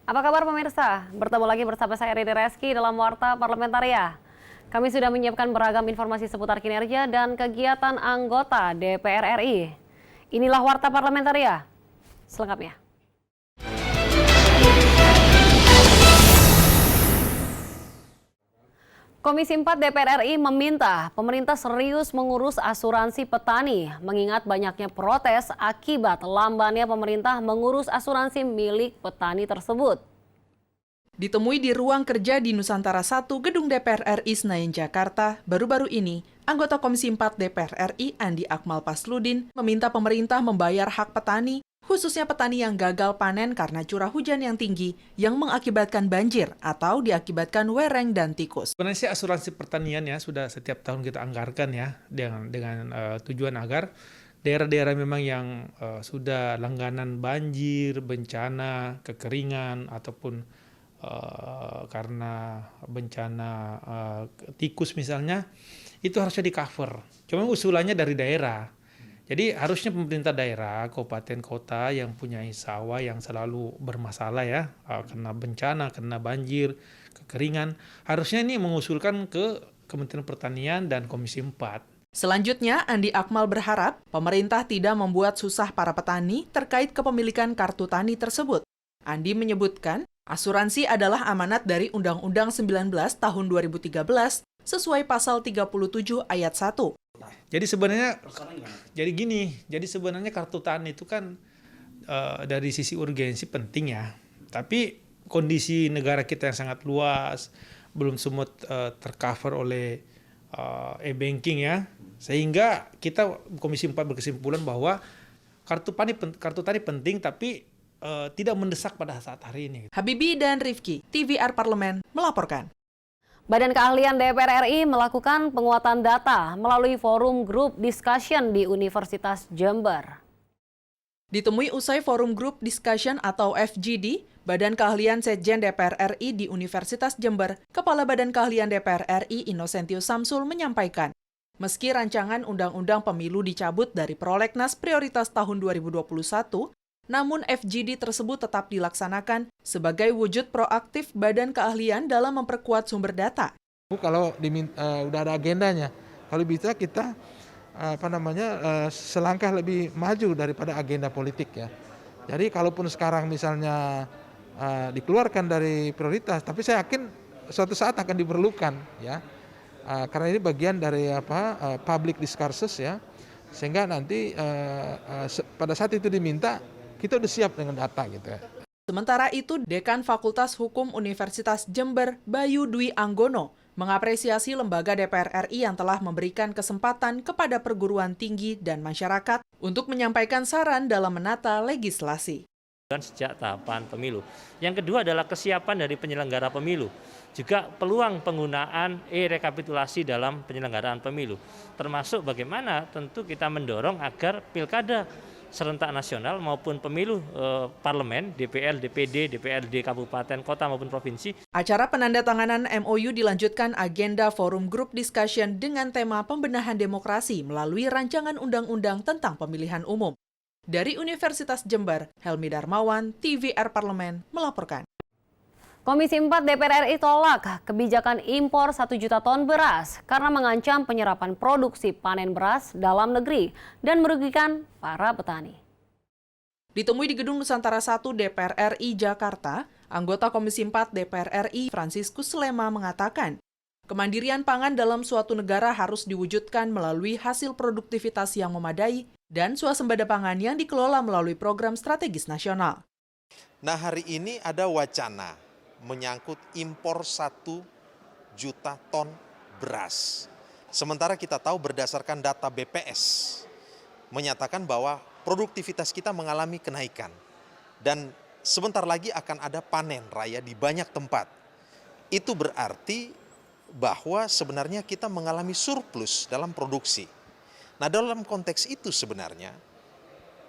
Apa kabar pemirsa? Bertemu lagi bersama saya Riri Reski dalam Warta Parlamentaria. Kami sudah menyiapkan beragam informasi seputar kinerja dan kegiatan anggota DPR RI. Inilah Warta Parlamentaria selengkapnya. Komisi 4 DPR RI meminta pemerintah serius mengurus asuransi petani, mengingat banyaknya protes akibat lambannya pemerintah mengurus asuransi milik petani tersebut. Ditemui di ruang kerja di Nusantara 1 Gedung DPR RI Senayan, Jakarta, baru-baru ini, anggota Komisi 4 DPR RI Andi Akmal Pasludin meminta pemerintah membayar hak petani, khususnya petani yang gagal panen karena curah hujan yang tinggi yang mengakibatkan banjir atau diakibatkan wereng dan tikus. Sebenarnya asuransi pertanian ya sudah setiap tahun kita anggarkan ya dengan tujuan agar daerah-daerah memang yang sudah langganan banjir, bencana, kekeringan ataupun karena bencana tikus misalnya itu harusnya di-cover. Cuma usulannya dari daerah. Jadi harusnya pemerintah daerah, kabupaten kota yang punya sawah yang selalu bermasalah ya, kena bencana, kena banjir, kekeringan, harusnya ini mengusulkan ke Kementerian Pertanian dan Komisi 4. Selanjutnya, Andi Akmal berharap pemerintah tidak membuat susah para petani terkait kepemilikan kartu tani tersebut. Andi menyebutkan, asuransi adalah amanat dari Undang-Undang 19 tahun 2013 sesuai pasal 37 ayat 1. Jadi sebenarnya kartu tani itu kan dari sisi urgensi penting ya. Tapi kondisi negara kita yang sangat luas, belum semua tercover oleh e-banking ya. Sehingga kita Komisi 4 berkesimpulan bahwa kartu tani penting tapi tidak mendesak pada saat hari ini. Habibie dan Rifki, TVR Parlemen, melaporkan. Badan Keahlian DPR RI melakukan penguatan data melalui forum group discussion di Universitas Jember. Ditemui usai forum group discussion atau FGD, Badan Keahlian Sekjen DPR RI di Universitas Jember, Kepala Badan Keahlian DPR RI Innocentius Samsul menyampaikan, meski rancangan Undang-Undang Pemilu dicabut dari Prolegnas Prioritas tahun 2021, namun FGD tersebut tetap dilaksanakan sebagai wujud proaktif Badan Keahlian dalam memperkuat sumber data. Kalau udah ada agendanya, kalau bisa kita selangkah lebih maju daripada agenda politik ya. Jadi kalaupun sekarang misalnya dikeluarkan dari prioritas, tapi saya yakin suatu saat akan diperlukan ya, karena ini bagian dari public discourses ya, sehingga nanti pada saat itu diminta kita udah siap dengan data gitu ya. Sementara itu, Dekan Fakultas Hukum Universitas Jember, Bayu Dwi Anggono, mengapresiasi lembaga DPR RI yang telah memberikan kesempatan kepada perguruan tinggi dan masyarakat untuk menyampaikan saran dalam menata legislasi. Sejak tahapan pemilu. Yang kedua adalah kesiapan dari penyelenggara pemilu. Juga peluang penggunaan e-rekapitulasi dalam penyelenggaraan pemilu. Termasuk bagaimana tentu kita mendorong agar pilkada serentak nasional maupun pemilu parlemen, DPR, DPD, DPRD kabupaten, kota maupun provinsi. Acara penandatanganan MOU dilanjutkan agenda forum group discussion dengan tema pembenahan demokrasi melalui rancangan undang-undang tentang pemilihan umum. Dari Universitas Jember, Helmi Darmawan, TVR Parlemen, melaporkan. Komisi 4 DPR RI tolak kebijakan impor 1 juta ton beras karena mengancam penyerapan produksi panen beras dalam negeri dan merugikan para petani. Ditemui di Gedung Nusantara 1 DPR RI Jakarta, anggota Komisi 4 DPR RI Franciscus Lema mengatakan, kemandirian pangan dalam suatu negara harus diwujudkan melalui hasil produktivitas yang memadai dan swasembada pangan yang dikelola melalui program strategis nasional. Nah, hari ini ada wacana menyangkut impor 1 juta ton beras. Sementara kita tahu berdasarkan data BPS menyatakan bahwa produktivitas kita mengalami kenaikan. Dan sebentar lagi akan ada panen raya di banyak tempat. Itu berarti bahwa sebenarnya kita mengalami surplus dalam produksi. Nah, dalam konteks itu sebenarnya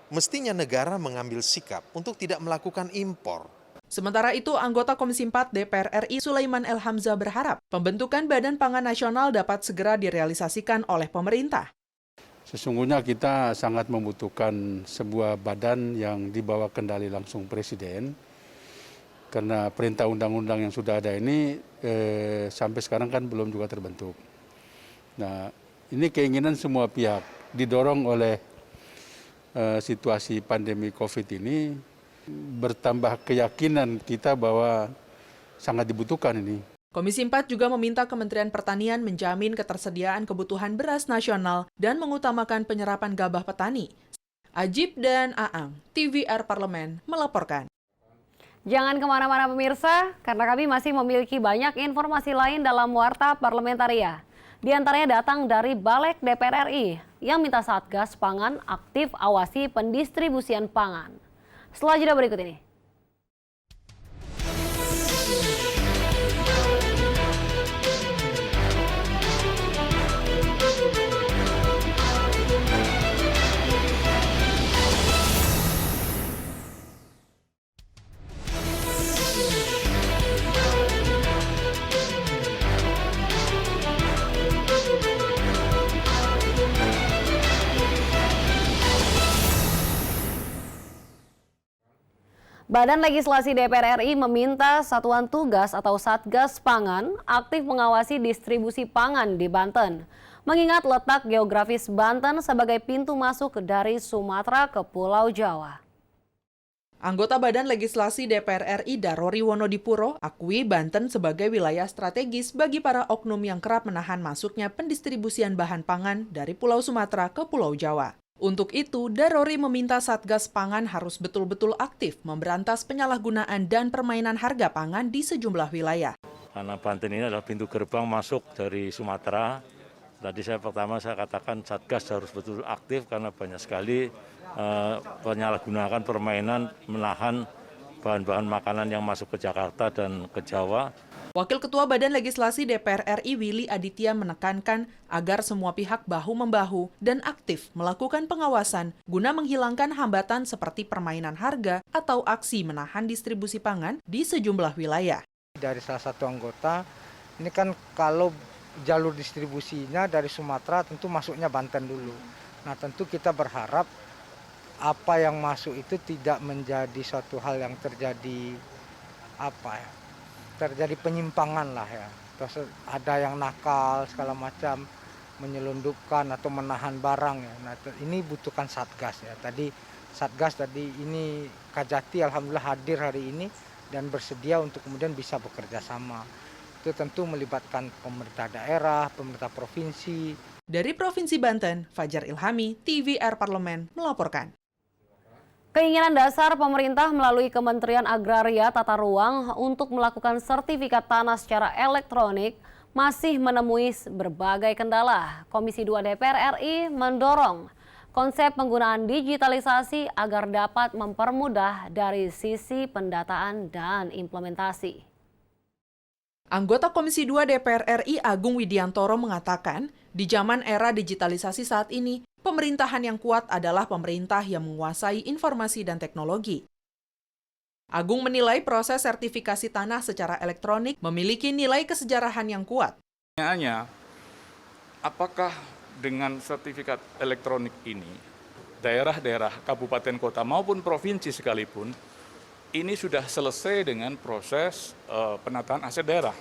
mestinya negara mengambil sikap untuk tidak melakukan impor. Sementara itu, anggota Komisi 4 DPR RI Sulaiman El Hamzah berharap pembentukan Badan Pangan Nasional dapat segera direalisasikan oleh pemerintah. Sesungguhnya kita sangat membutuhkan sebuah badan yang dibawa kendali langsung Presiden Karena perintah undang-undang yang sudah ada ini sampai sekarang kan belum juga terbentuk. Nah, ini keinginan semua pihak didorong oleh situasi pandemi COVID ini, bertambah keyakinan kita bahwa sangat dibutuhkan ini. Komisi 4 juga meminta Kementerian Pertanian menjamin ketersediaan kebutuhan beras nasional dan mengutamakan penyerapan gabah petani. Ajib dan Aang, TVR Parlemen melaporkan. Jangan kemana-mana pemirsa, karena kami masih memiliki banyak informasi lain dalam Warta Parlamentaria. Di antaranya datang dari Balek DPR RI yang minta Satgas Pangan aktif awasi pendistribusian pangan. Setelah jeda berikut ini. Badan Legislasi DPR RI meminta Satuan Tugas atau Satgas Pangan aktif mengawasi distribusi pangan di Banten. Mengingat letak geografis Banten sebagai pintu masuk dari Sumatera ke Pulau Jawa. Anggota Badan Legislasi DPR RI Darori Wonodipuro akui Banten sebagai wilayah strategis bagi para oknum yang kerap menahan masuknya pendistribusian bahan pangan dari Pulau Sumatera ke Pulau Jawa. Untuk itu, Darori meminta Satgas Pangan harus betul-betul aktif memberantas penyalahgunaan dan permainan harga pangan di sejumlah wilayah. Karena Banten ini adalah pintu gerbang masuk dari Sumatera. Tadi saya katakan Satgas harus betul aktif karena banyak sekali penyalahgunaan permainan menahan bahan-bahan makanan yang masuk ke Jakarta dan ke Jawa. Wakil Ketua Badan Legislasi DPR RI Willy Aditya menekankan agar semua pihak bahu-membahu dan aktif melakukan pengawasan guna menghilangkan hambatan seperti permainan harga atau aksi menahan distribusi pangan di sejumlah wilayah. Dari salah satu anggota, ini kan kalau jalur distribusinya dari Sumatera tentu masuknya Banten dulu. Nah tentu kita berharap apa yang masuk itu tidak menjadi suatu hal yang terjadi terjadi penyimpangan lah ya. Terus ada yang nakal segala macam menyelundupkan atau menahan barang ya. Nah ini butuhkan Satgas ya. Tadi Satgas ini Kajati alhamdulillah hadir hari ini dan bersedia untuk kemudian bisa bekerja sama. Itu tentu melibatkan pemerintah daerah, pemerintah provinsi. Dari Provinsi Banten, Fajar Ilhami, TVR Parlemen melaporkan. Keinginan dasar pemerintah melalui Kementerian Agraria Tata Ruang untuk melakukan sertifikat tanah secara elektronik masih menemui berbagai kendala. Komisi 2 DPR RI mendorong konsep penggunaan digitalisasi agar dapat mempermudah dari sisi pendataan dan implementasi. Anggota Komisi 2 DPR RI Agung Widiantoro mengatakan, di zaman era digitalisasi saat ini, pemerintahan yang kuat adalah pemerintah yang menguasai informasi dan teknologi. Agung menilai proses sertifikasi tanah secara elektronik memiliki nilai kesejarahan yang kuat. Pertanyaannya, apakah dengan sertifikat elektronik ini, daerah-daerah, kabupaten kota maupun provinsi sekalipun, ini sudah selesai dengan proses penataan aset daerah.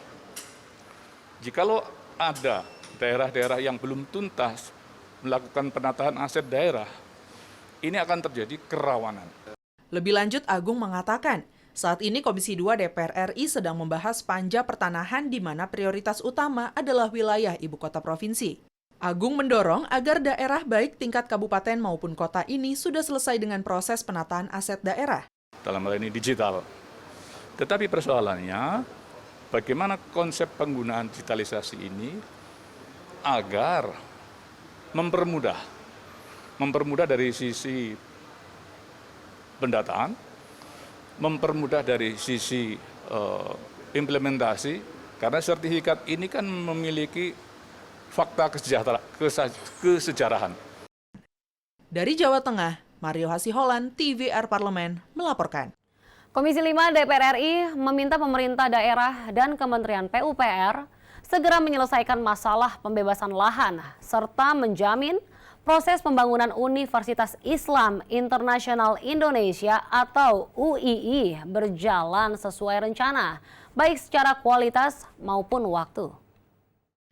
Jikalau ada daerah-daerah yang belum tuntas melakukan penataan aset daerah, ini akan terjadi kerawanan. Lebih lanjut, Agung mengatakan, saat ini Komisi 2 DPR RI sedang membahas panja pertanahan di mana prioritas utama adalah wilayah ibu kota provinsi. Agung mendorong agar daerah baik tingkat kabupaten maupun kota ini sudah selesai dengan proses penataan aset daerah. Dalam hal ini digital. Tetapi persoalannya, bagaimana konsep penggunaan digitalisasi ini agar mempermudah dari sisi pendataan, mempermudah dari sisi implementasi, karena sertifikat ini kan memiliki fakta kesejarahan. Dari Jawa Tengah, Mario Hasiholan, TVR Parlemen, melaporkan. Komisi 5 DPR RI meminta pemerintah daerah dan Kementerian PUPR segera menyelesaikan masalah pembebasan lahan serta menjamin Proses pembangunan Universitas Islam Internasional Indonesia atau UII berjalan sesuai rencana, baik secara kualitas maupun waktu.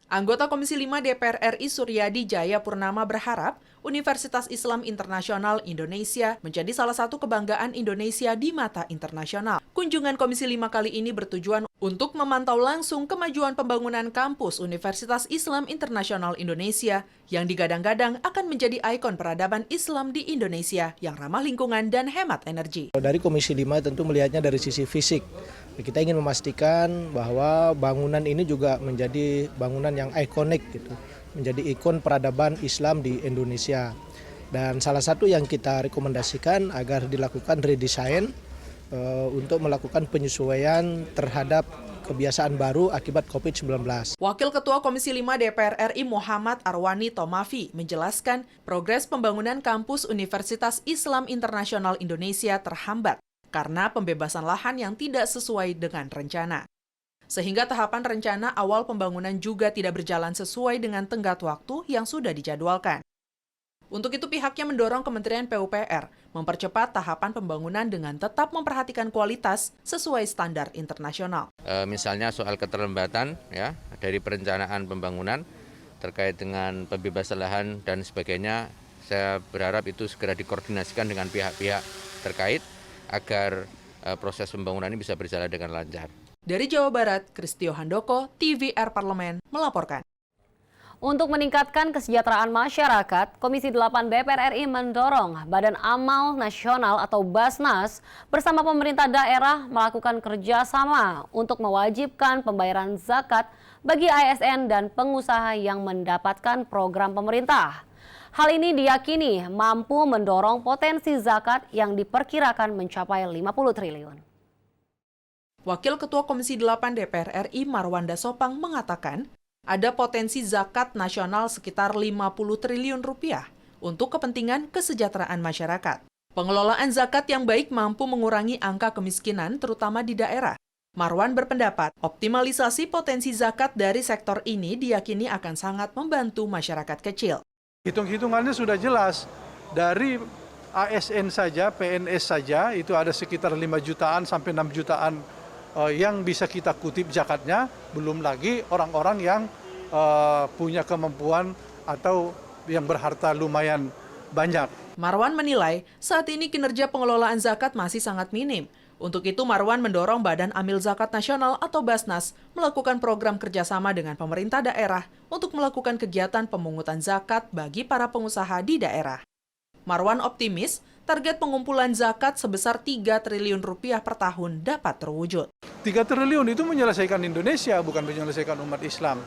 Anggota Komisi 5 DPR RI Suryadi Jaya Purnama berharap Universitas Islam Internasional Indonesia menjadi salah satu kebanggaan Indonesia di mata internasional. Kunjungan Komisi 5 kali ini bertujuan untuk memantau langsung kemajuan pembangunan kampus Universitas Islam Internasional Indonesia yang digadang-gadang akan menjadi ikon peradaban Islam di Indonesia yang ramah lingkungan dan hemat energi. Dari Komisi 5 tentu melihatnya dari sisi fisik. Kita ingin memastikan bahwa bangunan ini juga menjadi bangunan yang ikonik gitu, menjadi ikon peradaban Islam di Indonesia. Dan salah satu yang kita rekomendasikan agar dilakukan redesign untuk melakukan penyesuaian terhadap kebiasaan baru akibat COVID-19. Wakil Ketua Komisi 5 DPR RI Muhammad Arwani Tomafi menjelaskan progres pembangunan kampus Universitas Islam Internasional Indonesia terhambat karena pembebasan lahan yang tidak sesuai dengan rencana. Sehingga tahapan rencana awal pembangunan juga tidak berjalan sesuai dengan tenggat waktu yang sudah dijadwalkan. Untuk itu pihaknya mendorong Kementerian PUPR mempercepat tahapan pembangunan dengan tetap memperhatikan kualitas sesuai standar internasional. Misalnya soal keterlambatan ya dari perencanaan pembangunan terkait dengan pembebasan lahan dan sebagainya, saya berharap itu segera dikoordinasikan dengan pihak-pihak terkait agar proses pembangunan ini bisa berjalan dengan lancar. Dari Jawa Barat, Kristio Handoko, TVR Parlemen, melaporkan. Untuk meningkatkan kesejahteraan masyarakat, Komisi 8 DPR RI mendorong Badan Amal Nasional atau Basnas bersama pemerintah daerah melakukan kerjasama untuk mewajibkan pembayaran zakat bagi ASN dan pengusaha yang mendapatkan program pemerintah. Hal ini diyakini mampu mendorong potensi zakat yang diperkirakan mencapai 50 triliun. Wakil Ketua Komisi 8 DPR RI Marwanda Sopang mengatakan, ada potensi zakat nasional sekitar 50 triliun rupiah untuk kepentingan kesejahteraan masyarakat. Pengelolaan zakat yang baik mampu mengurangi angka kemiskinan terutama di daerah. Marwan berpendapat, optimalisasi potensi zakat dari sektor ini diyakini akan sangat membantu masyarakat kecil. Hitung-hitungannya sudah jelas, dari ASN saja, PNS saja, itu ada sekitar 5 jutaan sampai 6 jutaan yang bisa kita kutip zakatnya, belum lagi orang-orang yang punya kemampuan atau yang berharta lumayan banyak. Marwan menilai saat ini kinerja pengelolaan zakat masih sangat minim. Untuk itu Marwan mendorong Badan Amil Zakat Nasional atau Basnas melakukan program kerjasama dengan pemerintah daerah untuk melakukan kegiatan pemungutan zakat bagi para pengusaha di daerah. Marwan optimis target pengumpulan zakat sebesar 3 triliun rupiah per tahun dapat terwujud. 3 triliun itu menyelesaikan Indonesia, bukan menyelesaikan umat Islam.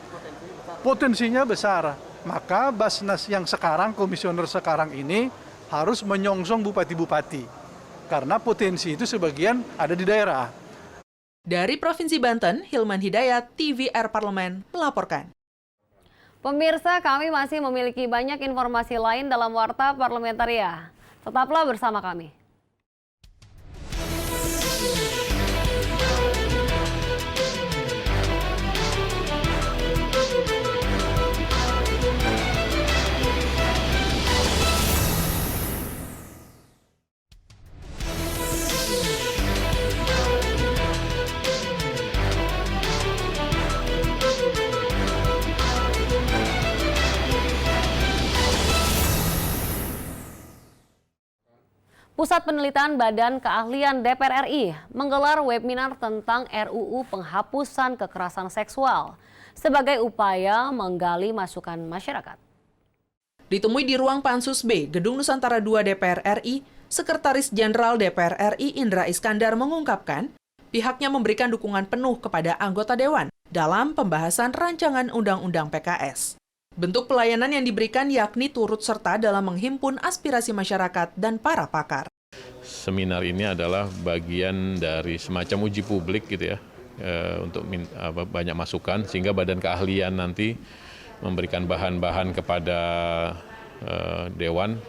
Potensinya besar, maka Basnas yang sekarang, komisioner sekarang ini harus menyongsong bupati-bupati. Karena potensi itu sebagian ada di daerah. Dari Provinsi Banten, Hilman Hidayat, TVR Parlemen, melaporkan. Pemirsa, kami masih memiliki banyak informasi lain dalam Warta Parlementaria. Tetaplah bersama kami. Pusat Penelitian Badan Keahlian DPR RI menggelar webinar tentang RUU Penghapusan Kekerasan Seksual sebagai upaya menggali masukan masyarakat. Ditemui di ruang Pansus B, Gedung Nusantara II DPR RI, Sekretaris Jenderal DPR RI Indra Iskandar mengungkapkan pihaknya memberikan dukungan penuh kepada anggota Dewan dalam pembahasan rancangan Undang-Undang PKS. Bentuk pelayanan yang diberikan yakni turut serta dalam menghimpun aspirasi masyarakat dan para pakar. Seminar ini adalah bagian dari semacam uji publik gitu ya, untuk banyak masukan sehingga Badan Keahlian nanti memberikan bahan-bahan kepada Dewan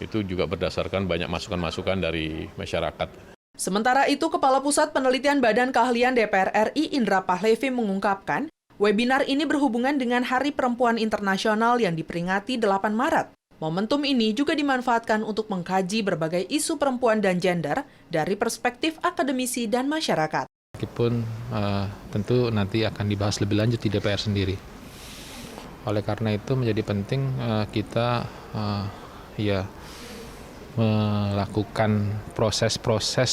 itu juga berdasarkan banyak masukan-masukan dari masyarakat. Sementara itu, Kepala Pusat Penelitian Badan Keahlian DPR RI Indra Pahlevi mengungkapkan, webinar ini berhubungan dengan Hari Perempuan Internasional yang diperingati 8 Maret. Momentum ini juga dimanfaatkan untuk mengkaji berbagai isu perempuan dan gender dari perspektif akademisi dan masyarakat. Meskipun tentu nanti akan dibahas lebih lanjut di DPR sendiri. Oleh karena itu menjadi penting kita melakukan proses-proses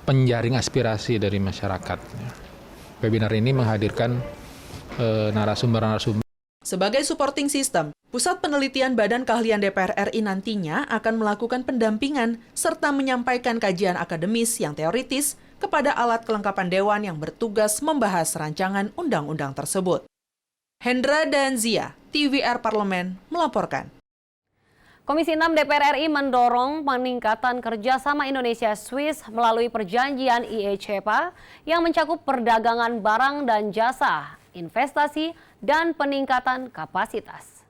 penjaring aspirasi dari masyarakat. Webinar ini menghadirkan narasumber-narasumber. Sebagai supporting system, Pusat Penelitian Badan Keahlian DPR RI nantinya akan melakukan pendampingan serta menyampaikan kajian akademis yang teoritis kepada alat kelengkapan Dewan yang bertugas membahas rancangan undang-undang tersebut. Hendra dan Zia, TVR Parlemen, melaporkan. Komisi 6 DPR RI mendorong peningkatan kerjasama Indonesia-Swiss melalui perjanjian IE-CEPA yang mencakup perdagangan barang dan jasa, investasi, dan peningkatan kapasitas.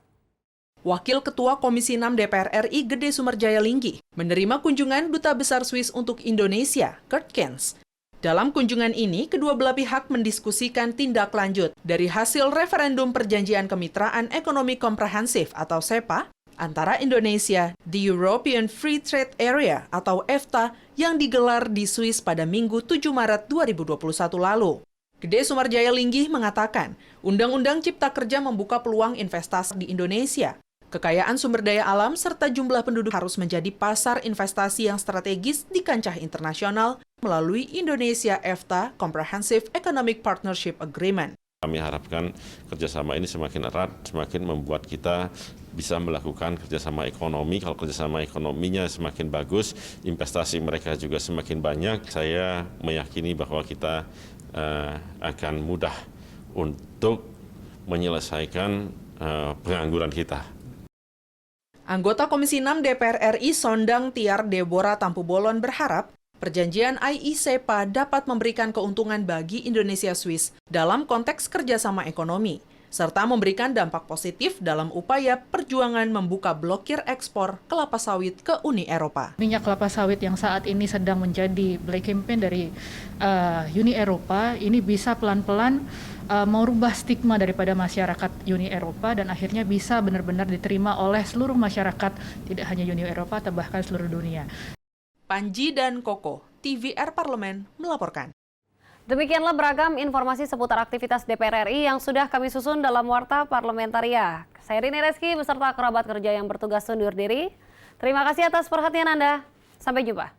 Wakil Ketua Komisi 6 DPR RI Gede Sumerjaya Linggih menerima kunjungan Duta Besar Swiss untuk Indonesia, Kurt Kens. Dalam kunjungan ini, kedua belah pihak mendiskusikan tindak lanjut dari hasil referendum Perjanjian Kemitraan Ekonomi Komprehensif atau SEPA antara Indonesia di European Free Trade Area atau EFTA yang digelar di Swiss pada Minggu 7 Maret 2021 lalu. Gede Sumerjaya Linggih mengatakan, Undang-Undang Cipta Kerja membuka peluang investasi di Indonesia. Kekayaan sumber daya alam serta jumlah penduduk harus menjadi pasar investasi yang strategis di kancah internasional melalui Indonesia EFTA Comprehensive Economic Partnership Agreement. Kami harapkan kerjasama ini semakin erat, semakin membuat kita bisa melakukan kerjasama ekonomi. Kalau kerjasama ekonominya semakin bagus, investasi mereka juga semakin banyak. Saya meyakini bahwa kita akan mudah untuk menyelesaikan pengangguran kita. Anggota Komisi 6 DPR RI Sondang Tiar Deborah Tampu-Bolon berharap perjanjian IE-CEPA dapat memberikan keuntungan bagi Indonesia Swiss dalam konteks kerjasama ekonomi, serta memberikan dampak positif dalam upaya perjuangan membuka blokir ekspor kelapa sawit ke Uni Eropa. Minyak kelapa sawit yang saat ini sedang menjadi black campaign dari Uni Eropa, ini bisa pelan-pelan merubah stigma daripada masyarakat Uni Eropa dan akhirnya bisa benar-benar diterima oleh seluruh masyarakat, tidak hanya Uni Eropa, tapi bahkan seluruh dunia. Panji dan Koko, TVR Parlemen melaporkan. Demikianlah beragam informasi seputar aktivitas DPR RI yang sudah kami susun dalam Warta Parlamentaria. Saya Rini Reski beserta kerabat kerja yang bertugas undur diri. Terima kasih atas perhatian Anda. Sampai jumpa.